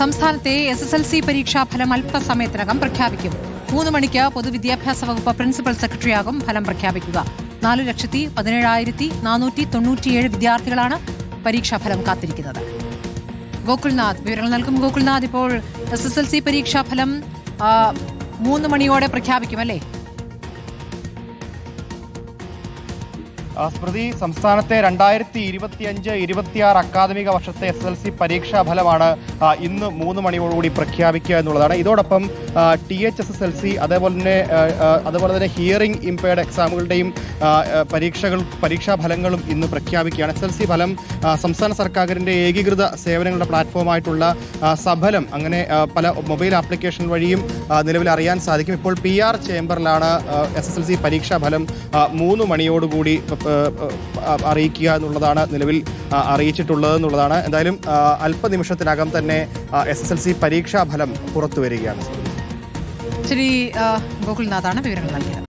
സംസ്ഥാനത്തെ SSLC പരീക്ഷാഫലം അല്പസമയത്തിനകം പ്രഖ്യാപിക്കും. 3 മണിക്ക് പൊതുവിദ്യാഭ്യാസ വകുപ്പ് പ്രിൻസിപ്പൽ സെക്രട്ടറിയാകും ഫലം പ്രഖ്യാപിക്കുക. 4,17,497 വിദ്യാർത്ഥികളാണ് പരീക്ഷാഫലം കാത്തിരിക്കുന്നത്. ഗോകുൽനാഥ് വിവരങ്ങൾ നൽകും. ഗോകുൽനാഥ്, ഇപ്പോൾ SSLC പരീക്ഷാഫലം 3 മണിയോടെ പ്രഖ്യാപിക്കും അല്ലേ? സ്മൃതി, സംസ്ഥാനത്തെ 2025-26 അക്കാദമിക വർഷത്തെ SSLC പരീക്ഷാ ഫലമാണ് ഇന്ന് 3 മണിയോടുകൂടി പ്രഖ്യാപിക്കുക എന്നുള്ളതാണ്. ഇതോടൊപ്പം THSSLC അതുപോലെ തന്നെ ഹിയറിംഗ് ഇംപയർഡ് എക്സാമുകളുടെയും പരീക്ഷാ ഫലങ്ങളും ഇന്ന് പ്രഖ്യാപിക്കുകയാണ്. SSLC ഫലം സംസ്ഥാന സർക്കാരിൻ്റെ ഏകീകൃത സേവനങ്ങളുടെ പ്ലാറ്റ്ഫോമായിട്ടുള്ള സഫലം അങ്ങനെ പല മൊബൈൽ ആപ്ലിക്കേഷൻ വഴിയും നിലവിൽ അറിയാൻ സാധിക്കും. ഇപ്പോൾ PR ചേംബറിലാണ് SSLC പരീക്ഷാ ഫലം 3 മണിയോടുകൂടി അറിയിക്കുക എന്നുള്ളതാണ് നിലവിൽ അറിയിച്ചിട്ടുള്ളതെന്നുള്ളതാണ്. എന്തായാലും അല്പനിമിഷത്തിനകം തന്നെ SSLC പരീക്ഷാ ഫലം പുറത്തു വരികയാണ്. ശരി, ഗോകുൽനാഥാണ് വിവരങ്ങൾ നൽകിയത്.